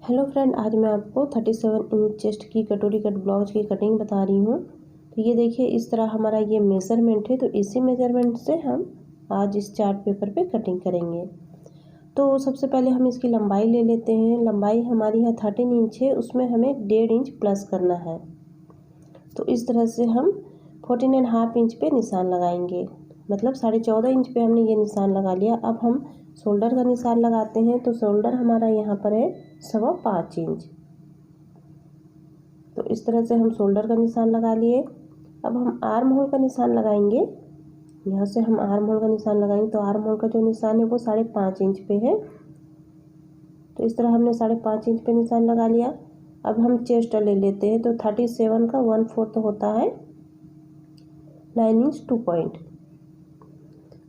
Hello friend, आज मैं आपको 37 इंच चेस्ट की कटोरी कट ब्लाउज की कटिंग बता रही हूँ। तो ये देखिए, इस तरह हमारा ये मेज़रमेंट है। तो इसी मेज़रमेंट से हम आज इस चार्ट पेपर पे कटिंग करेंगे। तो सबसे पहले हम इसकी लंबाई ले लेते हैं। लंबाई हमारी है 13 इंच है, उसमें हमें 1.5 इंच प्लस करना है। तो इस तरह से हम 14.5 इंच पे निशान लगाएंगे, मतलब 14.5 इंच पे हमने ये निशान लगा लिया। अब हम शोल्डर का निशान लगाते हैं। तो शोल्डर हमारा यहाँ पर है 5.25 इंच। तो इस तरह से हम शोल्डर का निशान लगा लिए। अब हम आर्म होल का निशान लगाएंगे। यहाँ से हम आर्म होल का निशान लगाएंगे। तो आर्म होल का जो निशान है वो 5.5 इंच पे है। तो इस तरह हमने 5.5 इंच पे निशान लगा लिया। अब हम चेस्ट ले लेते हैं। तो 37 का 1/4 होता है 9 इंच 2 पॉइंट।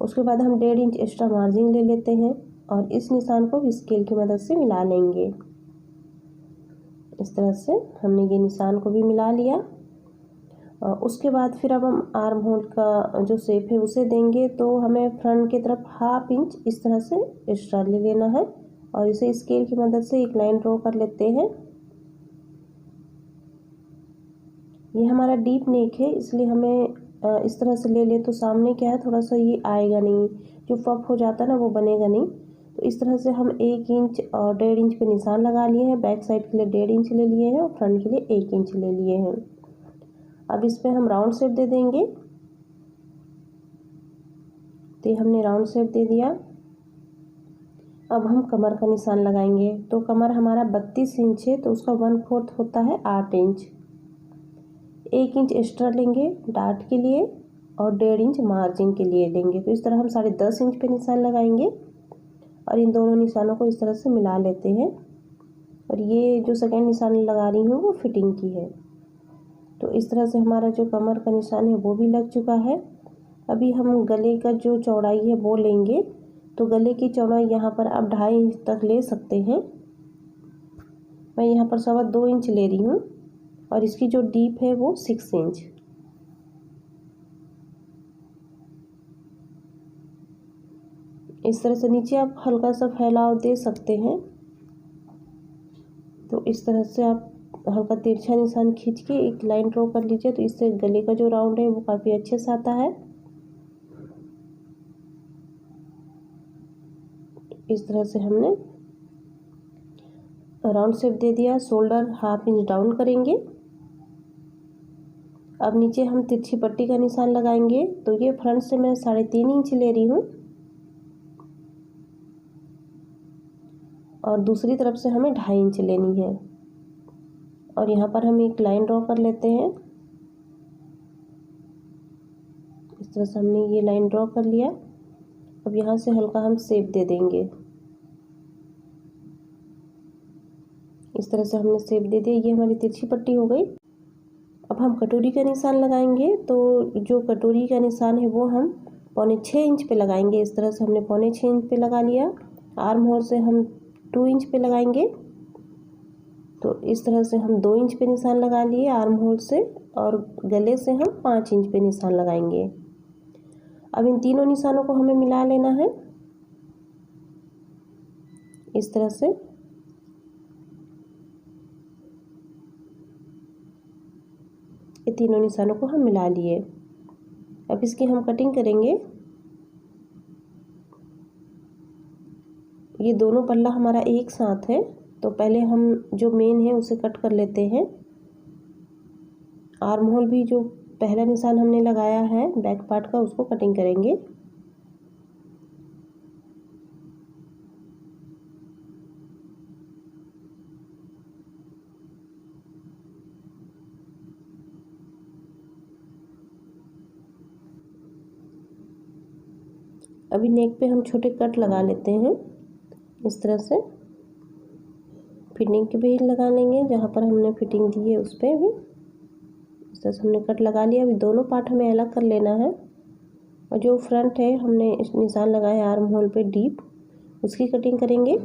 उसके बाद हम 1.5 इंच एक्स्ट्रा मार्जिन ले लेते हैं और इस निशान को भी स्केल की मदद से मिला लेंगे। इस तरह से हमने ये निशान को भी मिला लिया। और उसके बाद फिर अब हम आर्म होल का जो शेप है उसे देंगे। तो हमें फ्रंट की तरफ 1/2 इंच इस तरह से एक्स्ट्रा ले लेना है और इसे स्केल की मदद से एक लाइन ड्रॉ कर लेते हैं। ये हमारा डीप नेक है, इसलिए हमें इस तरह से ले ले तो सामने क्या है, थोड़ा सा ये आएगा नहीं, जो पफ हो जाता है ना वो बनेगा नहीं। तो इस तरह से हम 1 इंच और 1.5 इंच पे निशान लगा लिए हैं। बैक साइड के लिए 1.5 इंच ले लिए हैं और फ्रंट के लिए 1 इंच ले लिए हैं। अब इस पे हम राउंड शेप दे देंगे। तो हमने राउंड शेप दे दिया। अब हम कमर का निशान लगाएंगे। तो कमर हमारा 32 इंच है, तो उसका 1/4 होता है 8 इंच। 1 इंच एक्स्ट्रा लेंगे डार्ट के लिए और 1.5 इंच मार्जिन के लिए लेंगे। तो इस तरह हम 10.5 इंच पे निशान लगाएंगे और इन दोनों निशानों को इस तरह से मिला लेते हैं। और ये जो सेकेंड निशान लगा रही हूँ वो फिटिंग की है। तो इस तरह से हमारा जो कमर का निशान है वो भी लग चुका है। अभी हम गले का जो चौड़ाई है वो लेंगे। तो गले की चौड़ाई यहाँ पर आप 2.5 इंच तक ले सकते हैं। मैं यहाँ पर 2.25 इंच ले रही हूँ और इसकी जो डीप है वो 6 इंच। इस तरह से नीचे आप हल्का सा फैलाव दे सकते हैं। तो इस तरह से आप हल्का तिरछा निशान खींच के एक लाइन ड्रॉ कर लीजिए। तो इससे गले का जो राउंड है वो काफ़ी अच्छे से आता है। इस तरह से हमने राउंड शेप दे दिया। शोल्डर 1/2 इंच डाउन करेंगे। अब नीचे हम तिरछी पट्टी का निशान लगाएंगे। तो ये फ्रंट से मैं 3.5 इंच ले रही हूँ और दूसरी तरफ से हमें 2.5 इंच लेनी है। और यहाँ पर हम एक लाइन ड्रॉ कर लेते हैं। इस तरह से हमने ये लाइन ड्रॉ कर लिया। अब यहाँ से हल्का हम शेप दे देंगे। इस तरह से हमने शेप दे दिया। ये हमारी तिरछी पट्टी हो गई। अब हम कटोरी का निशान लगाएंगे। तो जो कटोरी का निशान है वो हम 6.25 इंच पे लगाएंगे। इस तरह से हमने 6.25 इंच पे लगा लिया। आर्म होल से हम 2 इंच पे लगाएंगे। तो इस तरह से हम 2 इंच पे निशान लगा लिए आर्म होल से और गले से हम 5 इंच पे निशान लगाएंगे। अब इन तीनों निशानों को हमें मिला लेना है। इस तरह से ये तीनों निशानों को हम मिला लिए। अब इसकी हम कटिंग करेंगे। ये दोनों पल्ला हमारा एक साथ है, तो पहले हम जो मेन है उसे कट कर लेते हैं। आर्म होल भी जो पहला निशान हमने लगाया है बैक पार्ट का, उसको कटिंग करेंगे। अभी नेक पे हम छोटे कट लगा लेते हैं। इस तरह से फिटिंग के भी लगा लेंगे, जहाँ पर हमने फिटिंग दी है उस पर भी इस तरह से हमने कट लगा लिया। अभी दोनों पार्ट हमें अलग कर लेना है। और जो फ्रंट है हमने निशान लगाया आर्म होल पे डीप, उसकी कटिंग करेंगे।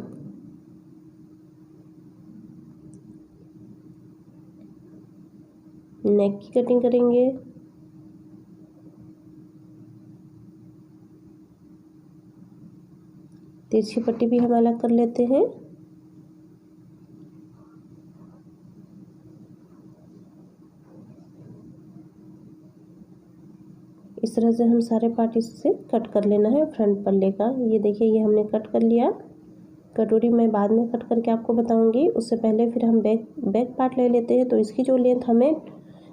नेक की कटिंग करेंगे। तिरछी पट्टी भी हम अलग कर लेते हैं। इस तरह से हम सारे पार्ट इससे कट कर लेना है फ्रंट पल्ले का। ये देखिए ये हमने कट कर लिया। कटोरी मैं बाद में कट करके आपको बताऊंगी, उससे पहले फिर हम बैक पार्ट ले लेते हैं। तो इसकी जो लेंथ हमें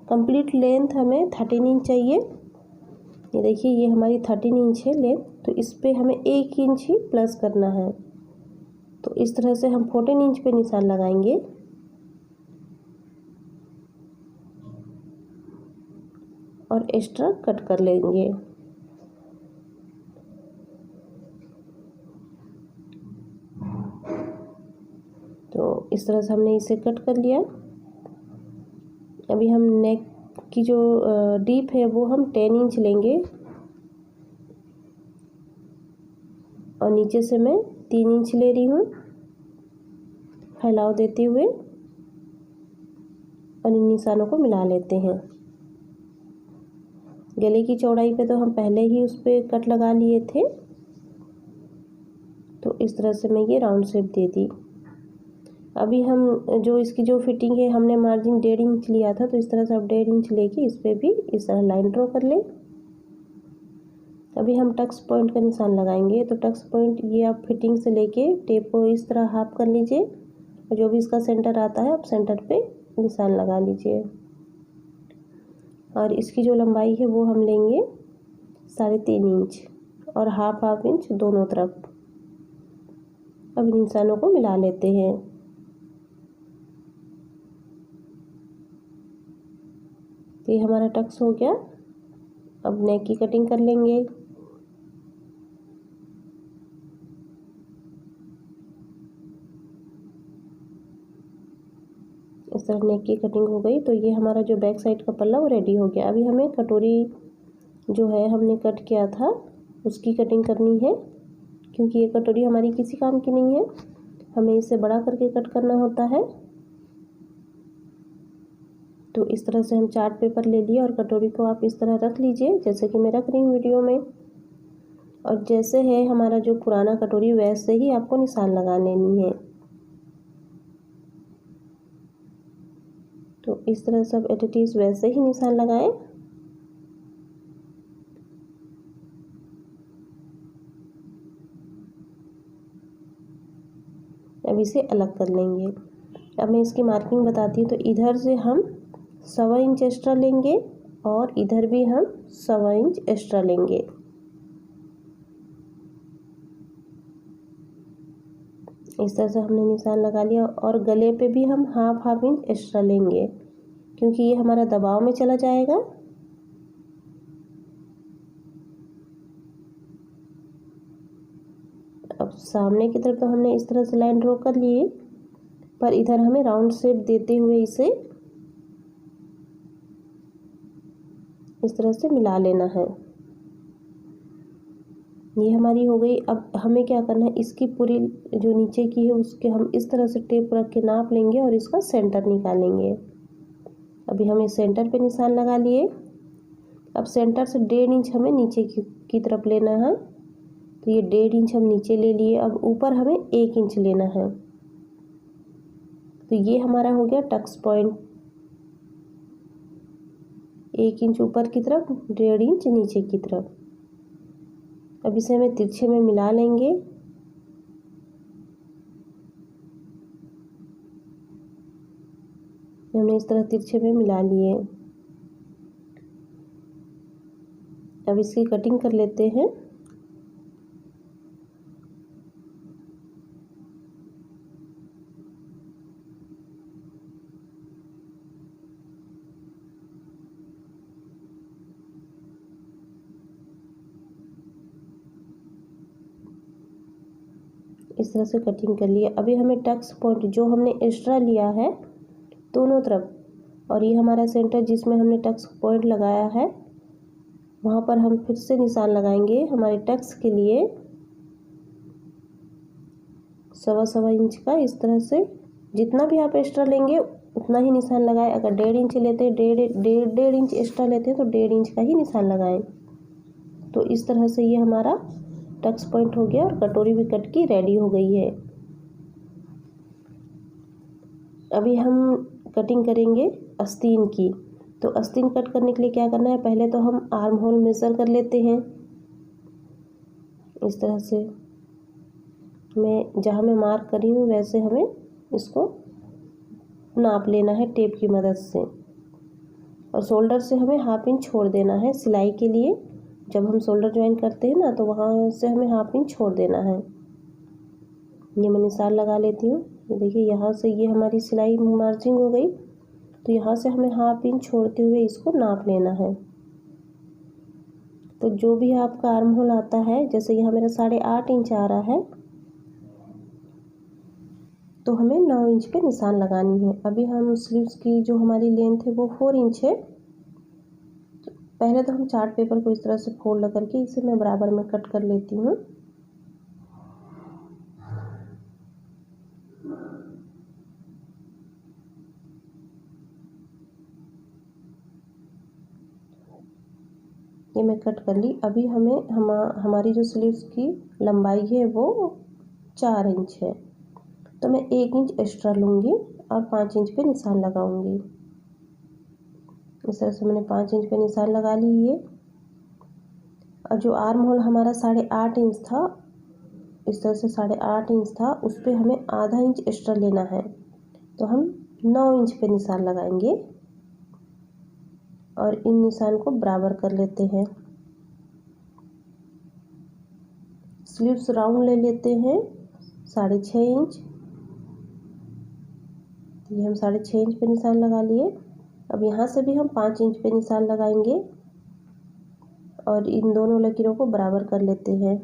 कंप्लीट लेंथ हमें 13 इंच चाहिए। ये देखिए ये हमारी 13 इंच है लेंथ, तो इस पे हमें 1 इंच ही प्लस करना है। तो इस तरह से हम 14 इंच पे निशान लगाएंगे और एक्स्ट्रा कट कर लेंगे। तो इस तरह से हमने इसे कट कर लिया। अभी हम नेक की जो डीप है वो हम 10 इंच लेंगे और नीचे से मैं 3 इंच ले रही हूँ फैलाव देते हुए, और इन निशानों को मिला लेते हैं। गले की चौड़ाई पे तो हम पहले ही उस पर कट लगा लिए थे, तो इस तरह से मैं ये राउंड शेप दे दी। अभी हम जो इसकी जो फिटिंग है हमने मार्जिन 1.5 इंच लिया था, तो इस तरह से अब 1.5 इंच लेके इस पर भी इस तरह लाइन ड्रॉ कर लें। अभी हम टक्स पॉइंट का निशान लगाएंगे। तो टक्स पॉइंट ये आप फिटिंग से लेके टेप को इस तरह हाफ कर लीजिए और जो भी इसका सेंटर आता है आप सेंटर पे निशान लगा लीजिए। और इसकी जो लंबाई है वो हम लेंगे 3.5 इंच और हाफ इंच दोनों तरफ। अब इन निशानों को मिला लेते हैं। तो ये हमारा टक्स हो गया। अब नेक की कटिंग कर लेंगे। इस तरह नेक की कटिंग हो गई। तो ये हमारा जो बैक साइड का पल्ला वो रेडी हो गया। अभी हमें कटोरी जो है हमने कट किया था उसकी कटिंग करनी है, क्योंकि ये कटोरी हमारी किसी काम की नहीं है, हमें इसे बड़ा करके कट करना होता है। तो इस तरह से हम चार्ट पेपर ले लिए और कटोरी को आप इस तरह रख लीजिए जैसे कि मैं रख रही हूँ वीडियो में। और जैसे है हमारा जो पुराना कटोरी वैसे ही आपको निशान लगा लेनी है। तो इस तरह सब एडिटिव्स वैसे ही निशान लगाएं। अब इसे अलग कर लेंगे। अब मैं इसकी मार्किंग बताती हूँ। तो इधर से हम 1.25 इंच एक्स्ट्रा लेंगे और इधर भी हम 1.25 इंच एक्स्ट्रा लेंगे। इस तरह से हमने निशान लगा लिया। और गले पे भी हम हाफ इंच एक्स्ट्रा लेंगे, क्योंकि ये हमारा दबाव में चला जाएगा। अब सामने की तरफ तो हमने इस तरह से लाइन ड्रॉ कर लिए, पर इधर हमें राउंड शेप देते हुए इसे इस तरह से मिला लेना है। ये हमारी हो गई। अब हमें क्या करना है, इसकी पूरी जो नीचे की है उसके हम इस तरह से टेप रख के नाप लेंगे और इसका सेंटर निकालेंगे। अभी हमें सेंटर पे निशान लगा लिए। अब सेंटर से 1.5 इंच हमें नीचे की तरफ लेना है। तो ये 1.5 इंच हम नीचे ले लिए। अब ऊपर हमें 1 इंच लेना है। तो ये हमारा हो गया टक्स पॉइंट। 1 इंच ऊपर की तरफ, 1.5 इंच नीचे की तरफ। अब इसे हमें तिरछे में मिला लेंगे। हमने इस तरह तिरछे में मिला लिए। अब इसकी कटिंग कर लेते हैं। इस तरह से कटिंग कर लिया। अभी हमें टक्स पॉइंट जो हमने एक्स्ट्रा लिया है दोनों तरफ, और ये हमारा सेंटर जिसमें हमने टक्स पॉइंट लगाया है वहाँ पर हम फिर से निशान लगाएंगे हमारे टक्स के लिए 1.25 इंच का। इस तरह से जितना भी आप एक्स्ट्रा लेंगे उतना ही निशान लगाएं। अगर 1.5 इंच लेते हैं, 1.5 इंच एक्स्ट्रा लेते हैं तो 1.5 इंच का ही निशान लगाएं। तो इस तरह से ये हमारा टक्स पॉइंट हो गया और कटोरी भी कट की रेडी हो गई है। अभी हम कटिंग करेंगे आस्तीन की। तो आस्तीन कट करने के लिए क्या करना है, पहले तो हम आर्म होल मेज़र कर लेते हैं। इस तरह से मैं जहाँ मैं मार्क करी हूँ वैसे हमें इसको नाप लेना है टेप की मदद से। और शोल्डर से हमें हाफ इंच छोड़ देना है सिलाई के लिए। जब हम शोल्डर ज्वाइन करते हैं ना, तो वहाँ से हमें हाफ इंच छोड़ देना है। ये मैं निशान लगा लेती हूँ। ये देखिए, यहाँ से ये हमारी सिलाई मार्जिंग हो गई, तो यहाँ से हमें हाफ इंच छोड़ते हुए इसको नाप लेना है। तो जो भी आपका आर्म होल आता है, जैसे यहाँ मेरा 8.5 इंच आ रहा है, तो हमें 9 इंच पे निशान लगानी है। अभी हम स्लीव्स की जो हमारी लेंथ है वो 4 इंच है। तो पहले तो हम चार्ट पेपर को इस तरह से फोल्ड करके इसे मैं बराबर में कट कर लेती हूँ। ये मैं कट कर ली। अभी हमें हमारी जो स्लीव्स की लंबाई है वो 4 इंच है, तो मैं 1 इंच एक्स्ट्रा लूँगी और 5 इंच पे निशान लगाऊंगी। इस तरह से मैंने 5 इंच पे निशान लगा ली है। और जो आर्म होल हमारा 8.5 इंच था, इस तरह से 8.5 इंच था, उस पर हमें आधा इंच एक्स्ट्रा लेना है, तो हम 9 इंच पे निशान लगाएंगे और इन निशान को बराबर कर लेते हैं। स्लीव्स राउंड ले लेते हैं 6.5 इंच। ये हम 6.5 इंच पे निशान लगा लिए। अब यहाँ से भी हम 5 इंच पे निशान लगाएंगे और इन दोनों लकीरों को बराबर कर लेते हैं।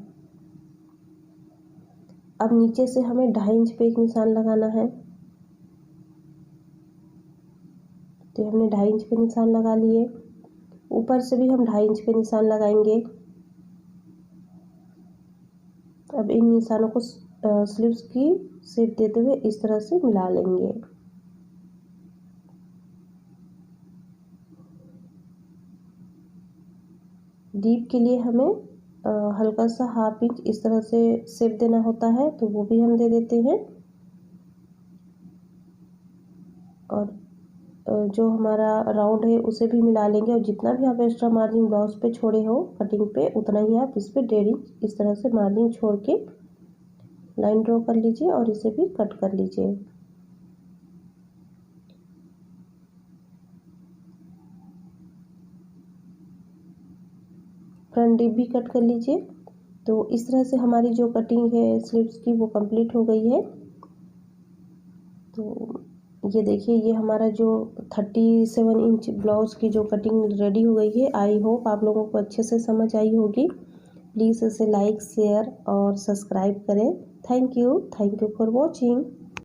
अब नीचे से हमें 2.5 इंच पे एक निशान लगाना है, तो हमने 2.5 इंच पे निशान लगा लिए। ऊपर से भी हम 2.5 इंच पे निशान लगाएंगे। अब इन निशानों को स्लीव्स की शेप देते हुए इस तरह से मिला लेंगे। डीप के लिए हमें हल्का सा हाफ इंच इस तरह से शेप देना होता है, तो वो भी हम दे देते हैं। और जो हमारा राउंड है उसे भी मिला लेंगे, और जितना भी आप एक्स्ट्रा मार्जिन ब्लाउज पे छोड़े हो कटिंग पे, उतना ही आप इस पे 1.5 इंच इस तरह से मार्जिन छोड़ के लाइन ड्रॉ कर लीजिए और इसे भी कट कर लीजिए। फ्रंट डिप भी कट कर लीजिए। तो इस तरह से हमारी जो कटिंग है स्लीव्स की वो कंप्लीट हो गई है। तो ये देखिए, ये हमारा जो 37 इंच ब्लाउज की जो कटिंग रेडी हो गई है। आई होप आप लोगों को अच्छे से समझ आई होगी। प्लीज़ इसे लाइक, शेयर और सब्सक्राइब करें। Thank you for watching.